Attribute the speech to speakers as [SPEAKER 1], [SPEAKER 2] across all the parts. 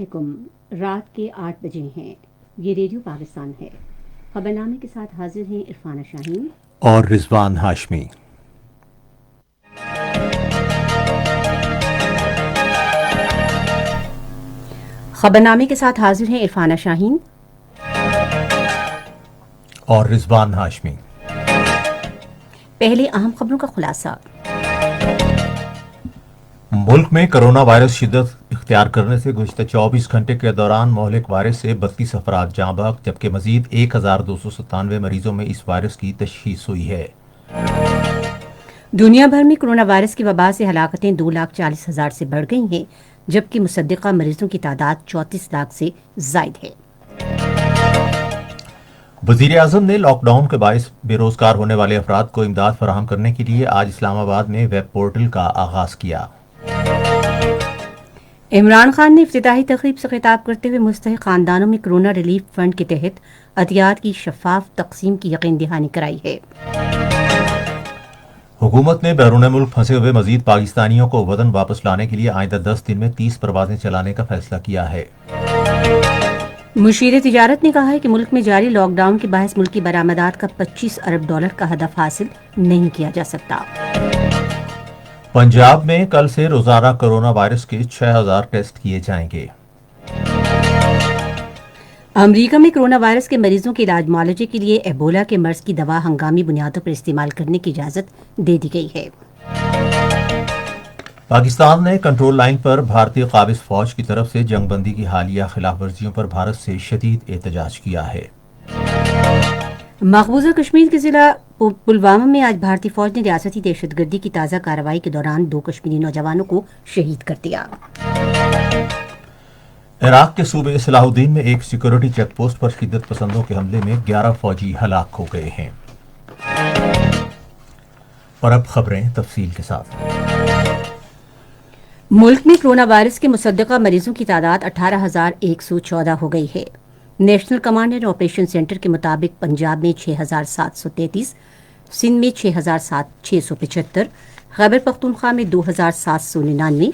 [SPEAKER 1] علیکم۔ رات کے 8 بجے ہیں۔ یہ ریڈیو پاکستان ہے۔ خبرنامے کے ساتھ حاضر ہیں عرفانہ شاہین
[SPEAKER 2] اور رضوان ہاشمی۔
[SPEAKER 1] خبرنامے کے ساتھ حاضر ہیں عرفانہ شاہین
[SPEAKER 2] اور رضوان ہاشمی۔
[SPEAKER 1] پہلے اہم خبروں کا خلاصہ۔
[SPEAKER 2] ملک میں کرونا وائرس شدت اختیار کرنے سے گزشتہ 24 گھنٹے کے دوران مہلک وائرس سے 32 افراد جاں بحق، جبکہ مزید 1297 مریضوں میں اس وائرس کی تشخیص ہوئی ہے۔
[SPEAKER 1] دنیا بھر میں کرونا وائرس کی وبا سے ہلاکتیں 2,40,000 سے بڑھ گئی ہیں، جبکہ مصدقہ مریضوں کی تعداد 34 لاکھ سے زائد ہے۔
[SPEAKER 2] وزیر اعظم نے لاک ڈاؤن کے باعث بے روزگار ہونے والے افراد کو امداد فراہم کرنے کے لیے آج اسلام آباد میں ویب پورٹل کا آغاز کیا۔
[SPEAKER 1] عمران خان نے افتتاحی تقریب سے خطاب کرتے ہوئے مستحق خاندانوں میں کرونا ریلیف فنڈ کے تحت عطیات کی شفاف تقسیم کی یقین دہانی کرائی ہے۔
[SPEAKER 2] حکومت نے بیرون ملک پھنسے ہوئے مزید پاکستانیوں کو وطن واپس لانے کے لیے آئندہ 10 دن میں 30 پروازیں چلانے کا فیصلہ کیا ہے۔
[SPEAKER 1] مشیر تجارت نے کہا ہے کہ ملک میں جاری لاک ڈاؤن کے باعث ملکی برآمدات کا $25 ارب کا ہدف حاصل نہیں کیا جا سکتا۔
[SPEAKER 2] پنجاب میں کل سے روزانہ کرونا وائرس کے 6,000 ٹیسٹ کیے جائیں گے۔
[SPEAKER 1] امریکہ میں کرونا وائرس کے مریضوں کے علاج معالجے کے لیے ایبولا کے مرض کی دوا ہنگامی بنیادوں پر استعمال کرنے کی اجازت دے دی گئی ہے۔
[SPEAKER 2] پاکستان نے کنٹرول لائن پر بھارتی قابض فوج کی طرف سے جنگ بندی کی حالیہ خلاف ورزیوں پر بھارت سے شدید احتجاج کیا ہے۔
[SPEAKER 1] مقبوضہ کشمیر کے ضلع پلوامہ میں آج بھارتی فوج نے ریاستی دہشت گردی کی تازہ کارروائی کے دوران 2 کشمیری نوجوانوں کو شہید کر دیا۔
[SPEAKER 2] عراق کے صوبے صلاح الدین میں ایک سیکورٹی چیک پوسٹ پر شدت پسندوں کے حملے میں 11 فوجی ہلاک ہو گئے ہیں۔ اور اب خبریں تفصیل کے ساتھ۔
[SPEAKER 1] ملک میں کرونا وائرس کے مصدقہ مریضوں کی تعداد 18,114 ہو گئی ہے۔ National command and operation centre کے مطابق پنجاب میں 6,733، سندھ میں 6,675، خیبر پختونخوا میں 2,799،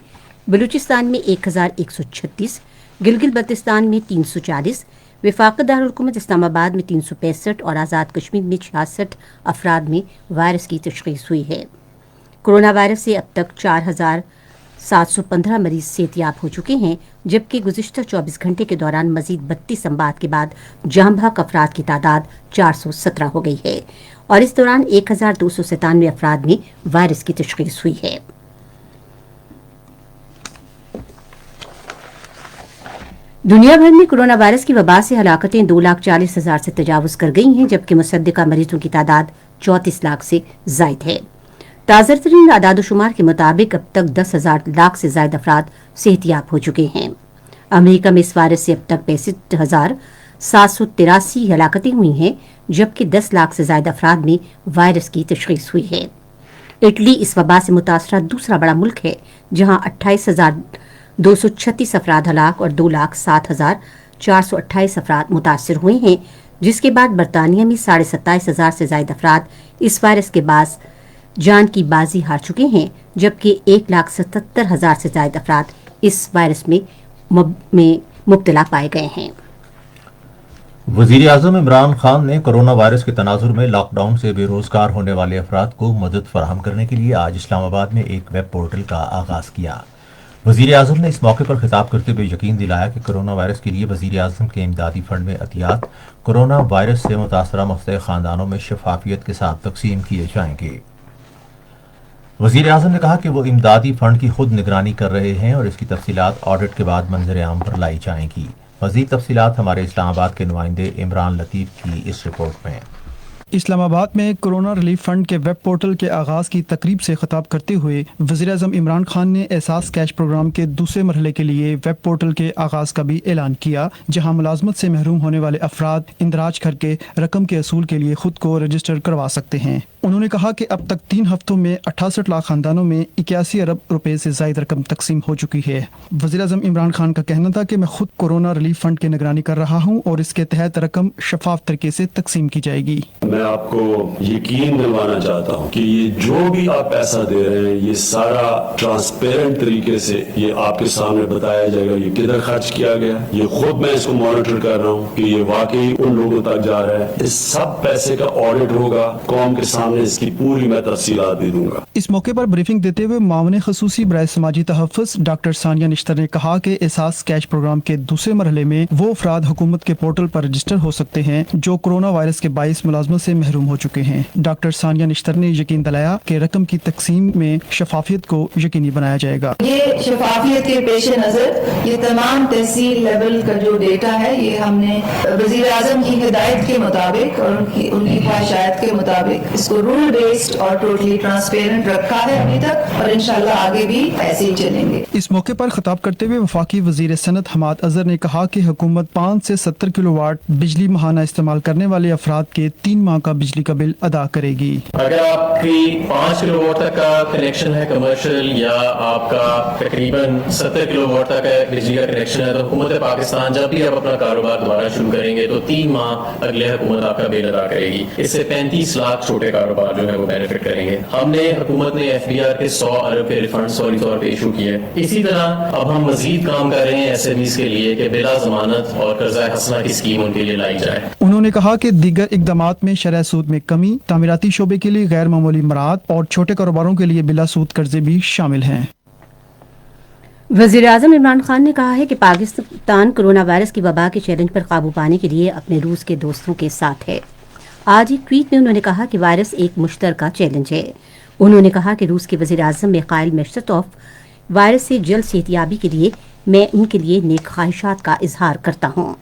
[SPEAKER 1] بلوچستان میں 1,136، گلگت بلتستان میں 340، وفاقی دارالحکومت اسلام آباد میں 365 اور آزاد کشمیر میں 66 افراد میں وائرس کی تشخیص ہوئی ہے۔ کرونا وائرس سے اب تک 4,715 مریض صحتیاب ہو چکے ہیں، جبکہ گزشتہ 24 گھنٹے کے دوران مزید 32 اموات کے بعد جاں بحق افراد کی تعداد 417 ہو گئی ہے اور اس دوران 1,297 افراد میں وائرس کی تشخیص ہوئی ہے۔ دنیا بھر میں کرونا وائرس کی وبا سے ہلاکتیں 2,40,000 سے تجاوز کر گئی ہیں، جبکہ مصدقہ مریضوں کی تعداد 34 لاکھ سے زائد ہے۔ تازہ ترین اعداد و شمار کے مطابق اب تک 10,000 لاکھ سے زائد افراد صحتیاب ہو چکے ہیں۔ امریکہ میں اس وائرس سے اب تک 65,783 ہلاکتیں ہوئی ہیں، جبکہ 10 لاکھ سے زائد افراد میں وائرس کی تشخیص ہوئی ہے۔ اٹلی اس وبا سے متاثرہ دوسرا بڑا ملک ہے، جہاں 28,236 افراد ہلاک اور 2,07,428 افراد متاثر ہوئے ہیں، جس کے بعد برطانیہ میں 27,500 سے زائد افراد اس وائرس کے باعث جان کی بازی ہار چکے ہیں، جبکہ 1,77,000 سے زائد افراد اس وائرس میں مبتلا پائے گئے ہیں۔
[SPEAKER 2] وزیر اعظم عمران خان نے کرونا وائرس کے تناظر میں لاک ڈاؤن سے بے روزگار ہونے والے افراد کو مدد فراہم کرنے کے لیے آج اسلام آباد میں ایک ویب پورٹل کا آغاز کیا۔ وزیر اعظم نے اس موقع پر خطاب کرتے ہوئے یقین دلایا کہ کرونا وائرس کے لیے وزیر اعظم کے امدادی فنڈ میں عطیات کرونا وائرس سے متاثرہ مستحق خاندانوں میں شفافیت کے ساتھ تقسیم کیے جائیں گے۔ وزیر اعظم نے کہا کہ وہ امدادی فنڈ کی خود نگرانی کر رہے ہیں اور اس کی تفصیلات آڈٹ کے بعد منظر عام پر لائی جائیں گی۔ مزید تفصیلات ہمارے اسلام آباد کے نمائندے عمران لطیف کی اس رپورٹ میں۔
[SPEAKER 3] اسلام آباد میں کرونا ریلیف فنڈ کے ویب پورٹل کے آغاز کی تقریب سے خطاب کرتے ہوئے وزیر اعظم عمران خان نے احساس کیش پروگرام کے دوسرے مرحلے کے لیے ویب پورٹل کے آغاز کا بھی اعلان کیا، جہاں ملازمت سے محروم ہونے والے افراد اندراج کر کے رقم کے اصول کے لیے خود کو رجسٹر کروا سکتے ہیں۔ انہوں نے کہا کہ اب تک 3 ہفتوں میں 68 لاکھ خاندانوں میں 81 ارب روپے سے زائد رقم تقسیم ہو چکی ہے۔ وزیر اعظم عمران خان کا کہنا تھا کہ میں خود کورونا ریلیف فنڈ کی نگرانی کر رہا ہوں اور اس کے تحت رقم شفاف طریقے سے تقسیم کی جائے گی۔
[SPEAKER 4] میں میں آپ کو یقین دلوانا چاہتا ہوں کہ یہ جو بھی آپ پیسہ دے رہے ہیں یہ سارا ٹرانسپیرنٹ طریقے سے یہ آپ کے سامنے بتایا جائے گا یہ کدھر خرچ کیا گیا. یہ خود میں اس کو مانیٹر کر رہا ہوں کہ یہ واقعی ان لوگوں تک جا رہا ہے. اس سب پیسے کا آڈٹ ہوگا, قوم کے سامنے اس کی پوری میں تفصیلات بھی دوں گا.
[SPEAKER 3] اس موقع پر بریفنگ دیتے ہوئے معاون خصوصی برائے سماجی تحفظ ڈاکٹر ثانیہ نشتر نے کہا کہ احساس کیش پروگرام کے دوسرے مرحلے میں وہ افراد حکومت کے پورٹل پر رجسٹر ہو سکتے ہیں جو کورونا وائرس کے باعث ملازمت سے محروم ہو چکے ہیں. ڈاکٹر ثانیہ نشتر نے یقین دلایا کہ رقم کی تقسیم میں شفافیت کو یقینی بنایا جائے گا.
[SPEAKER 5] یہ شفافیت کے پیش نظر یہ تمام تحصیل لیول کا جو ڈیٹا ہے یہ ہم نے وزیر اعظم کی ہدایت کے مطابق اور ان کی خواہشات کے مطابق اس کو رول بیسڈ اور ٹوٹلی ٹرانسپیرنٹ رکھا ہے ابھی تک, اور انشاءاللہ آگے بھی ایسے ہی چلیں گے.
[SPEAKER 3] اس موقع پر خطاب کرتے ہوئے وفاقی وزیر صنعت حماد اظہر نے کہا کہ حکومت 5 سے 70 کلو واٹ بجلی ماہانہ استعمال کرنے والے افراد کے 3 ماہ کا بجلی کا بل ادا کرے گی.
[SPEAKER 6] اگر آپ کی 5 کلو واٹ تک کا کنیکشن ہے کمرشل, یا آپ کا تقریباً 70 کلو واٹ تک بجلی کا کنیکشن ہے, تو حکومت پاکستان جب بھی آپ اپنا کاروبار دوبارہ شروع کریں گے تو 3 ماہ اگلے حکومت آپ کا بل ادا کرے گی. اس سے 35 لاکھ چھوٹے کاروبار جو ہے وہ بینیفٹ کریں گے. حکومت نے ایف بی آر کے 100 ارب کے ریفنڈ فوری طور پہ ایشو کیے. اسی طرح اب ہم مزید کام کر رہے ہیں ایس ایم ایز کے لیے کہ بلا ضمانت اور قرضہ حسنہ کی اسکیم ان کے لیے لائی جائے.
[SPEAKER 3] انہوں نے کہا کہ دیگر اقدامات میں شرح سود میں کمی, تعمیراتی شعبے کے لیے غیر معمولی مراعات اور چھوٹے کاروباروں کے لیے بلا سود قرضے بھی شامل ہیں.
[SPEAKER 1] وزیر اعظم عمران خان نے کہا ہے کہ پاکستان کورونا وائرس کی وبا کے چیلنج پر قابو پانے کے لیے اپنے روس کے دوستوں کے ساتھ ہے. آج ایک ٹویٹ میں انہوں نے کہا کہ وائرس ایک مشترکہ چیلنج ہے. انہوں نے کہا کہ روس کے وزیر اعظم میخائیل میشرتوف وائرس سے جلد صحتیابی کے لیے میں ان کے لیے نیک خواہشات کا اظہار کرتا ہوں.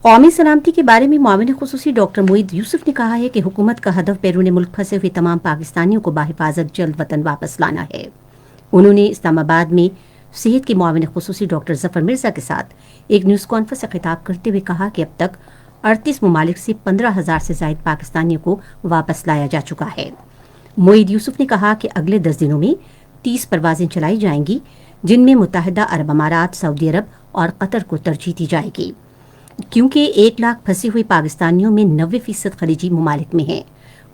[SPEAKER 1] قومی سلامتی کے بارے میں معاون خصوصی ڈاکٹر معید یوسف نے کہا ہے کہ حکومت کا ہدف بیرون ملک پھنسے ہوئے تمام پاکستانیوں کو بحفاظت جلد وطن واپس لانا ہے. انہوں نے اسلام آباد میں صحت کے معاون خصوصی ڈاکٹر ظفر مرزا کے ساتھ ایک نیوز کانفرنس سے خطاب کرتے ہوئے کہا کہ اب تک 38 ممالک سے 15,000 سے زائد پاکستانیوں کو واپس لایا جا چکا ہے. معید یوسف نے کہا کہ اگلے 10 دنوں میں 30 پروازیں چلائی جائیں گی, جن میں متحدہ عرب امارات, سعودی عرب اور قطر کو ترجیح دی جائے گی, کیونکہ 1 لاکھ پھنسے ہوئے پاکستانیوں میں 90% خلیجی ممالک میں ہیں.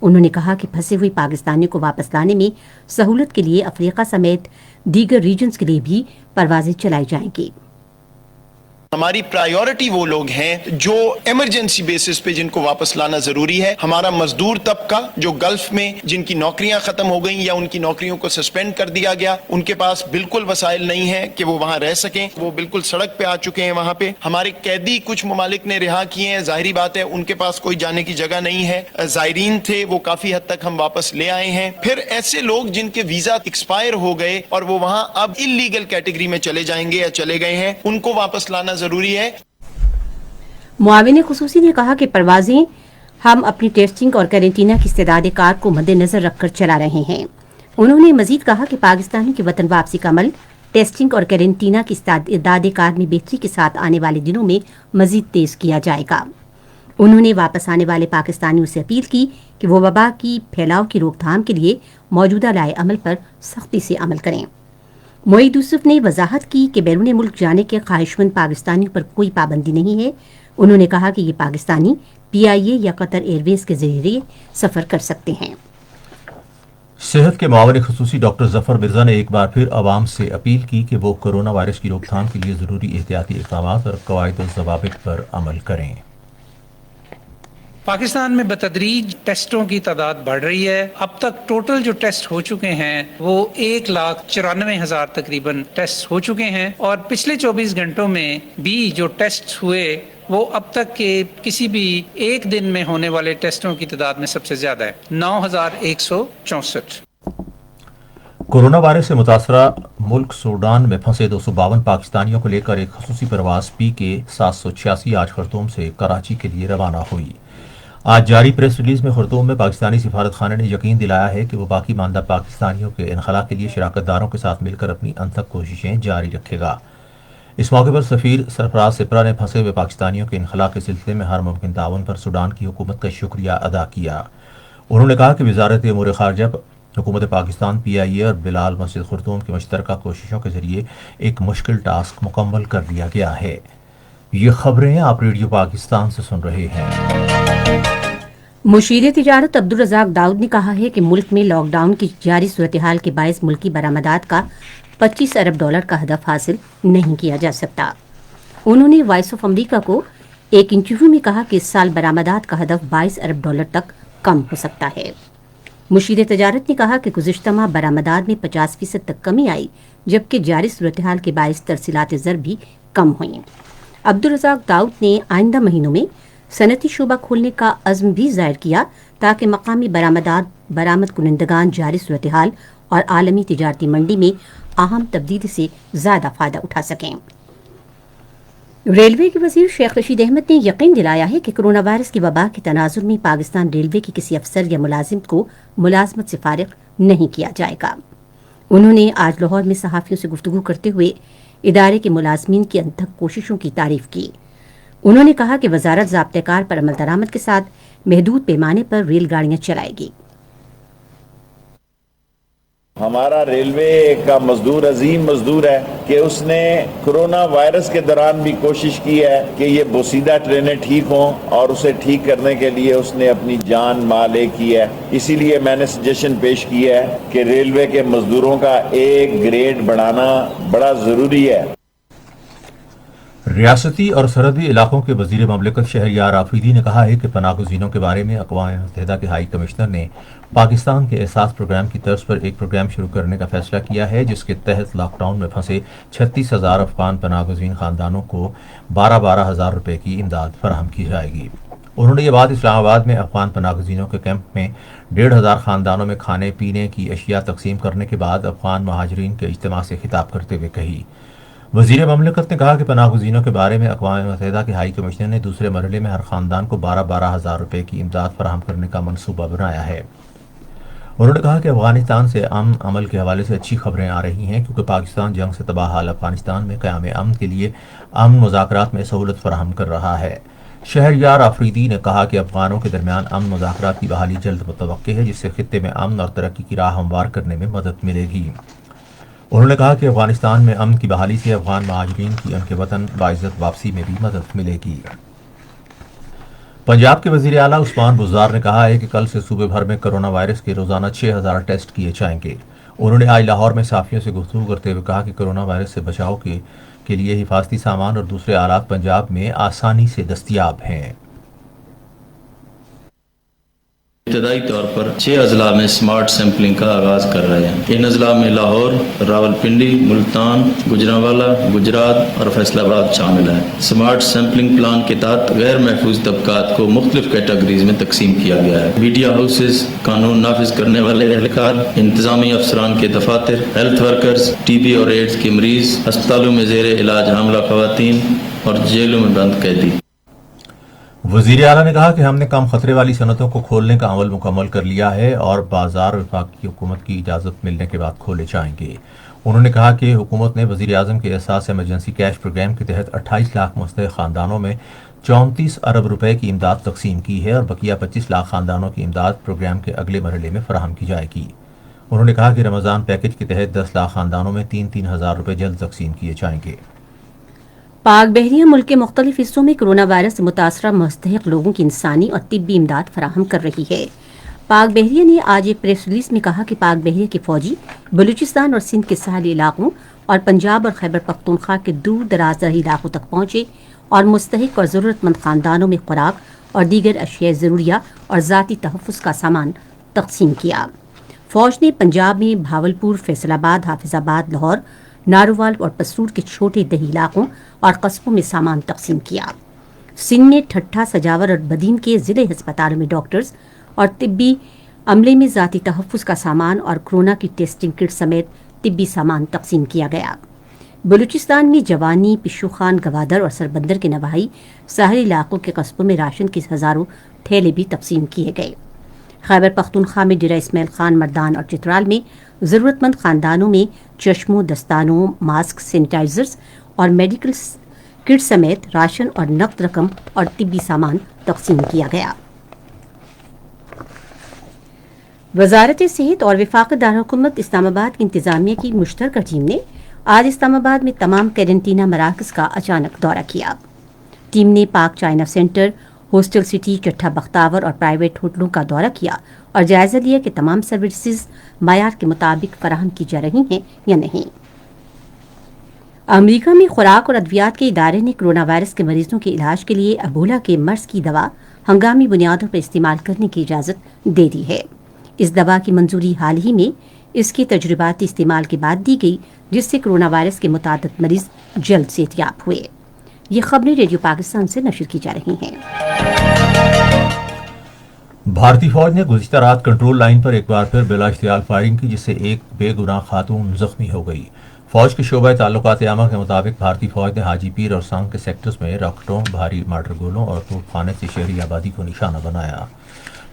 [SPEAKER 1] انہوں نے کہا کہ پھنسے ہوئے پاکستانیوں کو واپس لانے میں سہولت کے لیے افریقہ سمیت دیگر ریجنز کے لیے بھی پروازیں چلائی جائیں گی.
[SPEAKER 7] ہماری پرائیورٹی وہ لوگ ہیں جو ایمرجنسی بیسس پہ جن کو واپس لانا ضروری ہے. ہمارا مزدور طبقہ جو گلف میں جن کی نوکریاں ختم ہو گئیں یا ان کی نوکریوں کو سسپینڈ کر دیا گیا, ان کے پاس بالکل وسائل نہیں ہیں کہ وہ وہاں رہ سکیں, وہ بالکل سڑک پہ آ چکے ہیں. وہاں پہ ہمارے قیدی کچھ ممالک نے رہا کیے ہیں, ظاہری بات ہے ان کے پاس کوئی جانے کی جگہ نہیں ہے. زائرین تھے وہ کافی حد تک ہم واپس لے آئے ہیں. پھر ایسے لوگ جن کے ویزا ایکسپائر ہو گئے اور وہ وہاں اب انلیگل کیٹیگری میں چلے جائیں گے یا چلے گئے ہیں, ان کو واپس لانا ضروری ہے.
[SPEAKER 1] معاون خصوصی نے کہا کہ پروازیں ہم اپنی ٹیسٹنگ اور قرنطینہ کی استعداد کار کو مد نظر رکھ کر چلا رہے ہیں. انہوں نے مزید کہا کہ پاکستانیوں کی وطن واپسی کا عمل ٹیسٹنگ اور قرنطینہ کی استعداد کار میں بہتری کے ساتھ آنے والے دنوں میں مزید تیز کیا جائے گا. انہوں نے واپس آنے والے پاکستانیوں سے اپیل کی کہ وہ وبا کی پھیلاؤ کی روک تھام کے لیے موجودہ لائے عمل پر سختی سے عمل کریں. معید یوسف نے وضاحت کی کہ بیرون ملک جانے کے خواہشمند پاکستانیوں پر کوئی پابندی نہیں ہے. انہوں نے کہا کہ یہ پاکستانی پی آئی اے یا قطر ایئر ویز کے ذریعے سفر کر سکتے ہیں.
[SPEAKER 2] صحت کے معاون خصوصی ڈاکٹر ظفر مرزا نے ایک بار پھر عوام سے اپیل کی کہ وہ کورونا وائرس کی روک تھام کے لیے ضروری احتیاطی اقدامات اور قواعد و ضوابط پر عمل کریں.
[SPEAKER 8] پاکستان میں بتدریج ٹیسٹوں کی تعداد بڑھ رہی ہے. اب تک ٹوٹل جو ٹیسٹ ہو چکے ہیں وہ 1,94,000 تقریباً ٹیسٹ ہو چکے ہیں, اور پچھلے 24 گھنٹوں میں بھی جو ٹیسٹ ہوئے وہ اب تک کے کسی بھی ایک دن میں ہونے والے ٹیسٹوں کی تعداد میں سب سے زیادہ ہے, 9,164.
[SPEAKER 2] کورونا وائرس سے متاثرہ ملک سوڈان میں پھنسے 252 پاکستانیوں کو لے کر ایک خصوصی پرواز پی کے 786 آج خرطوم سے کراچی کے لیے روانہ ہوئی. آج جاری پریس ریلیز میں خرطوم میں پاکستانی سفارت خانے نے یقین دلایا ہے کہ وہ باقی ماندہ پاکستانیوں کے انخلاء کے لیے شراکت داروں کے ساتھ مل کر اپنی انتھک کوششیں جاری رکھے گا. اس موقع پر سفیر سرفراز سپرا نے پھنسے ہوئے پاکستانیوں کے انخلاء کے سلسلے میں ہر ممکن تعاون پر سوڈان کی حکومت کا شکریہ ادا کیا. انہوں نے کہا کہ وزارت امور خارجہ حکومت پاکستان پی آئی اے اور بلال مسجد خرطوم کی مشترکہ کوششوں کے ذریعے ایک مشکل ٹاسک مکمل کر لیا گیا ہے. یہ خبریں آپ ریڈیو پاکستان سے سن رہے ہیں.
[SPEAKER 1] مشیر تجارت عبدالرزاق داؤد نے کہا ہے کہ ملک میں لاک ڈاؤن کی جاری صورتحال کے باعث ملکی برآمدات کا 25 ارب ڈالر کا ہدف حاصل نہیں کیا جا سکتا. انہوں نے وائس آف امریکہ کو ایک انٹرویو میں کہا کہ اس سال برآمدات کا ہدف 22 ارب ڈالر تک کم ہو سکتا ہے. مشیر تجارت نے کہا کہ گزشتہ ماہ برآمدات میں 50% تک کمی آئی، جبکہ جاری صورتحال کے باعث ترسیلات زر بھی کم ہوئیں. عبدالرزاق داؤد نے آئندہ مہینوں میں صنعتی شعبہ کھولنے کا عزم بھی ظاہر کیا تاکہ مقامی برآمد کنندگان جاری صورتحال اور عالمی تجارتی منڈی میں اہم تبدیلی سے زیادہ فائدہ اٹھا سکیں. ریلوے کے وزیر شیخ رشید احمد نے یقین دلایا ہے کہ کرونا وائرس کی وبا کے تناظر میں پاکستان ریلوے کے کسی افسر یا ملازم کو ملازمت سے فارغ نہیں کیا جائے گا. انہوں نے آج لاہور میں صحافیوں سے گفتگو کرتے ہوئے ادارے کے ملازمین کی انتھک کوششوں کی تعریف کی. انہوں نے کہا کہ وزارت ضابطۂ کار پر عمل درآمد کے ساتھ محدود پیمانے پر ریل گاڑیاں چلائے گی.
[SPEAKER 9] ہمارا ریلوے کا مزدور عظیم مزدور ہے کہ اس نے کرونا وائرس کے دوران بھی کوشش کی ہے کہ یہ بوسیدہ ٹرینیں ٹھیک ہوں، اور اسے ٹھیک کرنے کے لیے اس نے اپنی جان مال کی ہے. اسی لیے میں نے سجیشن پیش کی ہے کہ ریلوے کے مزدوروں کا ایک گریڈ بڑھانا بڑا ضروری ہے.
[SPEAKER 2] ریاستی اور سرحدی علاقوں کے وزیر مملکت شہریار آفریدی نے کہا ہے کہ پناہ گزینوں کے بارے میں اقوام متحدہ کے ہائی کمشنر نے پاکستان کے احساس پروگرام کی طرز پر ایک پروگرام شروع کرنے کا فیصلہ کیا ہے، جس کے تحت لاک ڈاؤن میں پھنسے 36,000 افغان پناہ گزین خاندانوں کو 12,000 روپے کی امداد فراہم کی جائے گی. انہوں نے یہ بات اسلام آباد میں افغان پناہ گزینوں کے کیمپ میں 1,500 خاندانوں میں کھانے پینے کی اشیاء تقسیم کرنے کے بعد افغان مہاجرین کے اجتماع سے خطاب کرتے ہوئے کہی. وزیر مملکت نے کہا کہ پناہ گزینوں کے بارے میں اقوام متحدہ کے ہائی کمشنر نے دوسرے مرحلے میں ہر خاندان کو 12,000 روپے کی امداد فراہم کرنے کا منصوبہ بنایا ہے. انہوں نے کہا کہ افغانستان سے امن عمل کے حوالے سے اچھی خبریں آ رہی ہیں، کیونکہ پاکستان جنگ سے تباہ حال افغانستان میں قیام امن کے لیے امن مذاکرات میں سہولت فراہم کر رہا ہے. شہریار آفریدی نے کہا کہ افغانوں کے درمیان امن مذاکرات کی بحالی جلد متوقع ہے، جس سے خطے میں امن اور ترقی کی راہ ہموار کرنے میں مدد ملے گی. انہوں نے کہا کہ افغانستان میں امن کی بحالی سے افغان مہاجرین کی ان کے وطن باعزت واپسی میں بھی مدد ملے گی. پنجاب کے وزیر اعلیٰ عثمان بزدار نے کہا ہے کہ کل سے صوبے بھر میں کرونا وائرس کے روزانہ 6,000 ٹیسٹ کیے جائیں گے. انہوں نے آج لاہور میں صحافیوں سے گفتگو کرتے ہوئے کہا کہ کرونا وائرس سے بچاؤ کے لیے حفاظتی سامان اور دوسرے آلات پنجاب میں آسانی سے دستیاب ہیں.
[SPEAKER 10] ابتدائی طور پر 6 اضلاع میں سمارٹ سیمپلنگ کا آغاز کر رہے ہیں. ان اضلاع میں لاہور، راولپنڈی، ملتان، گوجرانوالہ، گجرات اور فیصل آباد شامل ہیں. سمارٹ سیمپلنگ پلان کے تحت غیر محفوظ طبقات کو مختلف کیٹیگریز میں تقسیم کیا گیا ہے. میڈیا ہاؤسز، قانون نافذ کرنے والے اہلکار، انتظامی افسران کے دفاتر، ہیلتھ ورکرز، ٹی بی اور ایڈز کے مریض، ہسپتالوں میں زیر علاج حاملہ خواتین اور جیلوں میں بند قیدی.
[SPEAKER 2] وزیر اعلیٰ نے کہا کہ ہم نے کم خطرے والی صنعتوں کو کھولنے کا عمل مکمل کر لیا ہے اور بازار وفاقی حکومت کی اجازت ملنے کے بعد کھولے جائیں گے. انہوں نے کہا کہ حکومت نے وزیر اعظم کے احساس ایمرجنسی کیش پروگرام کے تحت 28 لاکھ مستحق خاندانوں میں 34 ارب روپے کی امداد تقسیم کی ہے اور بقیہ 25 لاکھ خاندانوں کی امداد پروگرام کے اگلے مرحلے میں فراہم کی جائے گی. انہوں نے کہا کہ رمضان پیکج کے تحت 10 لاکھ خاندانوں میں 3-3 ہزار روپے جلد تقسیم کیے جائیں گے.
[SPEAKER 1] پاک بحریہ ملک کے مختلف حصوں میں کرونا وائرس سے متاثرہ مستحق لوگوں کی انسانی اور طبی امداد فراہم کر رہی ہے. پاک بحریہ نے آج ایک پریس ریلیز میں کہا کہ پاک بحریہ کے فوجی بلوچستان اور سندھ کے ساحلی علاقوں اور پنجاب اور خیبر پختونخوا کے دور دراز علاقوں تک پہنچے اور مستحق اور ضرورت مند خاندانوں میں خوراک اور دیگر اشیاء ضروریہ اور ذاتی تحفظ کا سامان تقسیم کیا. فوج نے پنجاب میں بھاولپور، فیصل آباد، حافظ آباد، لاہور، نارووال اور پسرور کے چھوٹے دیہی علاقوں اور قصبوں میں سامان تقسیم کیا. سندھ میں ٹھٹھا، سجاور اور بدین کے ضلعی ہسپتالوں میں ڈاکٹرز اور طبی عملے میں ذاتی تحفظ کا سامان اور کورونا کی ٹیسٹنگ کٹ سمیت طبی سامان تقسیم کیا گیا. بلوچستان میں جوانی، پشو خان، گوادر اور سربندر کے نواحی ساحلی علاقوں کے قصبوں میں راشن کے ہزاروں تھیلے بھی تقسیم کیے گئے. خیبر پختونخوا میں ڈیرہ اسماعیل خان، مردان اور چترال میں ضرورت مند خاندانوں میں چشموں، دستانوں، ماسک، سینیٹائزرز اور میڈیکل کٹ سمیت راشن اور نقد رقم اور طبی سامان تقسیم کیا گیا. وزارت صحت اور وفاقی دارالحکومت اسلام آباد کی انتظامیہ کی مشترکہ ٹیم نے آج اسلام آباد میں تمام قرنطینہ مراکز کا اچانک دورہ کیا. ٹیم نے پاک چائنا سینٹر ہاسٹل سٹی، چٹھا بختاور اور پرائیویٹ ہوٹلوں کا دورہ کیا اور جائزہ لیا کہ تمام سروسز معیار کے مطابق فراہم کی جا رہی ہیں یا نہیں۔ امریکہ میں خوراک اور ادویات کے ادارے نے کرونا وائرس کے مریضوں کے علاج کے لیے ایبولا کے مرض کی دوا ہنگامی بنیادوں پر استعمال کرنے کی اجازت دے دی ہے۔ اس دوا کی منظوری حال ہی میں اس کے تجرباتی استعمال کے بعد دی گئی، جس سے کرونا وائرس کے متعدد مریض جلد صحتیاب ہوئے۔ یہ خبریں ریڈیو پاکستان سے نشر کی جا رہی ہیں۔
[SPEAKER 2] بھارتی فوج نے گزشتہ رات کنٹرول لائن پر ایک بار پھر بلا اشتعال فائرنگ کی، جس سے ایک بے گناہ خاتون زخمی ہو گئی۔ فوج کے شعبہ تعلقات عامہ کے مطابق بھارتی فوج نے حاجی پیر اور سانگ کے سیکٹرز میں راکٹوں، بھاری مارٹر گولوں اور توپ خانے سے شہری آبادی کو نشانہ بنایا۔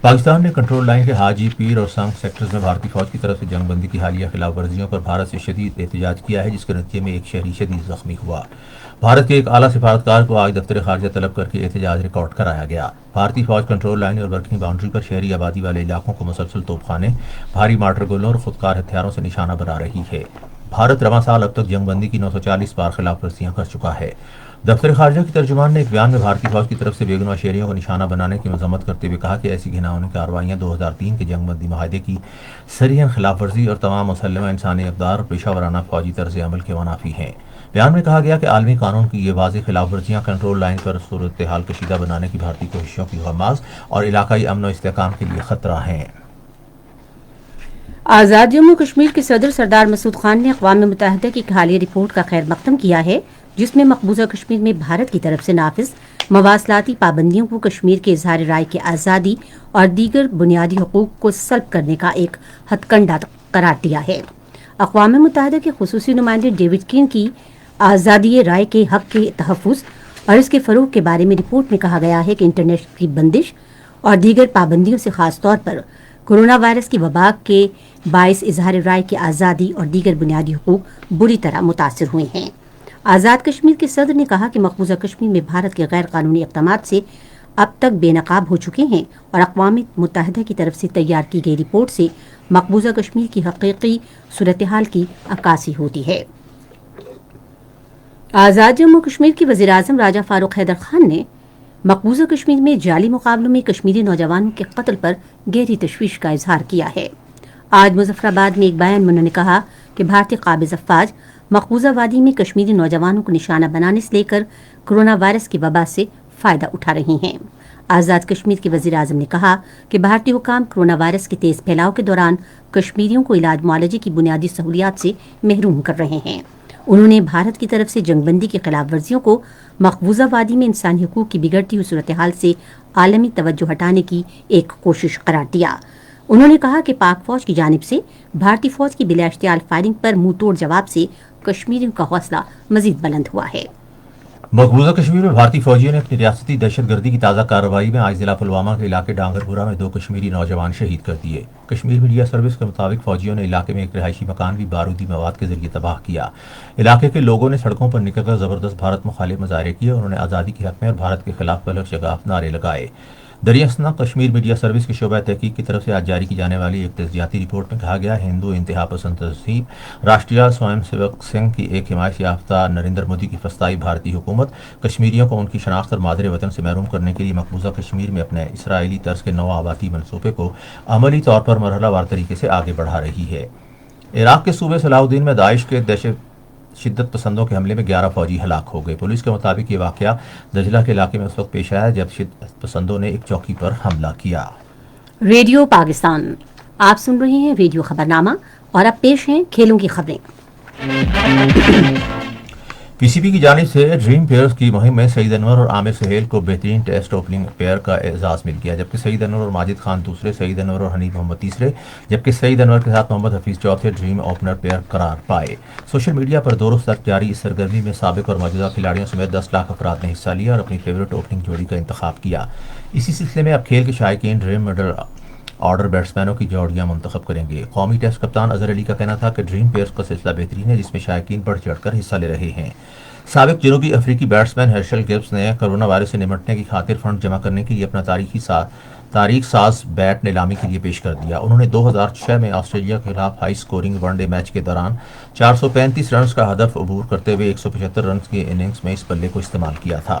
[SPEAKER 2] پاکستان نے کنٹرول لائن کے حاجی پیر اور سانگ سیکٹرز میں بھارتی فوج کی طرف سے جنگ بندی کی حالیہ خلاف ورزیوں پر بھارت سے شدید احتجاج کیا ہے، جس کے نتیجے میں ایک شہری شدید زخمی ہوا۔ بھارت کے ایک اعلیٰ سفارتکار کو آج دفتر خارجہ طلب کر کے احتجاج ریکارڈ کرایا گیا۔ بھارتی فوج کنٹرول لائن اور ورکنگ باؤنڈری پر شہری آبادی والے علاقوں کو مسلسل توپ خانے، بھاری مارٹر گولوں اور خودکار ہتھیاروں سے نشانہ بنا رہی ہے۔ بھارت رواں سال اب تک جنگ بندی کی 940 بار خلاف ورزیاں کر چکا ہے۔ دفتر خارجہ کی ترجمان نے ایک بیان میں بھارتی فوج کی طرف سے بے گناہ شہریوں کو نشانہ بنانے کی مذمت کرتے ہوئے کہا کہ ایسی گھناؤنی کارروائیاں 2003 کے جنگ بندی معاہدے کی سریحاً خلاف ورزی اور تمام مسلمہ انسانی اقدار اور پیشہ ورانہ فوجی طرز عمل کے منافی ہیں۔ بیان میں کہا گیا کہ عالمی قانون کی یہ واضح خلاف ورزیاں کنٹرول لائن پر صورتحال کشیدہ بنانے کی بھارتی کوششوں کی غماز اور علاقائی امن و استحکام کے لیے خطرہ ہیں۔
[SPEAKER 1] آزاد جموں کشمیر کے صدر سردار مسعود خان نے اقوام متحدہ کی حالیہ رپورٹ کا خیر مقدم کیا ہے، جس میں مقبوضہ کشمیر میں بھارت کی طرف سے نافذ مواصلاتی پابندیوں کو کشمیر کے اظہار رائے کی آزادی اور دیگر بنیادی حقوق کو سلب کرنے کا ایک ہتھ کنڈا قرار دیا ہے۔ اقوام متحدہ کے خصوصی نمائندے ڈیوڈ کین کی آزادی رائے کے حق کے تحفظ اور اس کے فروغ کے بارے میں رپورٹ میں کہا گیا ہے کہ انٹرنیٹ کی بندش اور دیگر پابندیوں سے خاص طور پر کورونا وائرس کی وبا کے باعث اظہار رائے کی آزادی اور دیگر بنیادی حقوق بری طرح متاثر ہوئے ہیں۔ آزاد کشمیر کے صدر نے کہا کہ مقبوضہ کشمیر میں بھارت کے غیر قانونی اقدامات سے اب تک بے نقاب ہو چکے ہیں اور اقوام متحدہ کی طرف سے تیار کی گئی رپورٹ سے مقبوضہ کشمیر کی حقیقی صورتحال کی عکاسی ہوتی ہے۔ آزاد جموں کشمیر کے وزیر اعظم راجہ فاروق حیدر خان نے مقبوضہ کشمیر میں جعلی مقابلوں میں کشمیری نوجوانوں کے قتل پر گہری تشویش کا اظہار کیا ہے۔ آج مظفر آباد میں ایک بیان میں انہوں نے کہا کہ بھارتی قابض افواج مقبوضہ وادی میں کشمیری نوجوانوں کو نشانہ بنانے سے لے کر کورونا وائرس کی وبا سے فائدہ اٹھا رہی ہیں۔ آزاد کشمیر کے وزیر اعظم نے کہا کہ بھارتی حکام کورونا وائرس کے تیز پھیلاؤ کے دوران کشمیریوں کو علاج معالجے کی بنیادی سہولیات سے محروم کر رہے ہیں۔ انہوں نے بھارت کی طرف سے جنگ بندی کی خلاف ورزیوں کو مقبوضہ وادی میں انسانی حقوق کی بگڑتی ہوئی صورتحال سے عالمی توجہ ہٹانے کی ایک کوشش قرار دیا۔ انہوں نے کہا کہ پاک فوج کی جانب سے بھارتی فوج کی بلا اشتعال فائرنگ پر منہ توڑ جواب سے کشمیریوں کا حوصلہ مزید بلند ہوا ہے۔
[SPEAKER 2] مقبوضہ کشمیر میں بھارتی فوجیوں نے اپنی ریاستی دہشت گردی کی تازہ کارروائی میں آج ضلع پلوامہ کے علاقے ڈانگرپورہ میں 2 کشمیری نوجوان شہید کر دیے۔ کشمیر میڈیا سروس کے مطابق فوجیوں نے علاقے میں ایک رہائشی مکان بھی بارودی مواد کے ذریعے تباہ کیا۔ علاقے کے لوگوں نے سڑکوں پر نکل کر زبردست بھارت مخالف مظاہرے کیے، انہوں نے آزادی کے حق میں اور بھارت کے خلاف بلند شگاف نعرے لگائے۔ دریاسنا کشمیر میڈیا سروس کے شعبہ تحقیق کی طرف سے آج جاری کی جانے والی ایک تجزیاتی رپورٹ میں کہا گیا ہندو انتہا پسند تنظیم راشٹریہ سوئم سیوک سنگھ کی ایک حمایت یافتہ نریندر مودی کی فسطائی بھارتی حکومت کشمیریوں کو ان کی شناخت اور مادر وطن سے محروم کرنے کے لیے مقبوضہ کشمیر میں اپنے اسرائیلی طرز کے نو آبادی منصوبے کو عملی طور پر مرحلہ وار طریقے سے آگے بڑھا رہی ہے۔ عراق کے صوبے صلاح الدین میں داعش کے شدت پسندوں کے حملے میں 11 فوجی ہلاک ہو گئے۔ پولیس کے مطابق یہ واقعہ دجلہ کے علاقے میں اس وقت پیش آیا جب شدت پسندوں نے ایک چوکی پر حملہ کیا۔
[SPEAKER 1] ریڈیو پاکستان آپ سن رہے ہیں ریڈیو خبرنامہ اور اب پیش ہیں کھیلوں کی خبریں۔
[SPEAKER 2] پی سی بی کی جانب سے ڈریم پیئرز کی مہم میں سعید انور اور عامر سہیل کو بہترین ٹیسٹ اوپننگ پیئر کا اعزاز مل گیا، جبکہ سعید انور اور ماجد خان دوسرے، سعید انور اور حنیف محمد تیسرے، جبکہ سعید انور کے ساتھ محمد حفیظ چوتھے ڈریم اوپنر پیئر قرار پائے۔ سوشل میڈیا پر 2 روز تک جاری اس سرگرمی میں سابق اور موجودہ کھلاڑیوں سمیت 10 لاکھ افراد نے حصہ لیا اور اپنی فیورٹ اوپننگ جوڑی کا انتخاب کیا۔ اسی سلسلے میں اب کھیل کے شائقین ڈریم مڈل آرڈر بیٹسمینوں کی جوڑیاں منتخب کریں گے۔ قومی ٹیسٹ کپتان اظہر علی کا کہنا تھا کہ ڈریم پیئرز کا سلسلہ بہترین ہے، جس میں شائقین بڑھ چڑھ کر حصہ لے رہے ہیں۔ سابق جنوبی افریقی بیٹسمین ہرشل گبز نے کرونا وائرس سے نمٹنے کی خاطر فنڈ جمع کرنے کے لیے اپنا تاریخ ساز بیٹ نیلامی کے لیے پیش کر دیا۔ انہوں نے 2006 میں آسٹریلیا کے خلاف high scoring one day match کے دوران 435 رنز کا ہدف عبور کرتے ہوئے 175 رنز کی اننگز میں اس بلے کو استعمال کیا تھا۔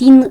[SPEAKER 1] 3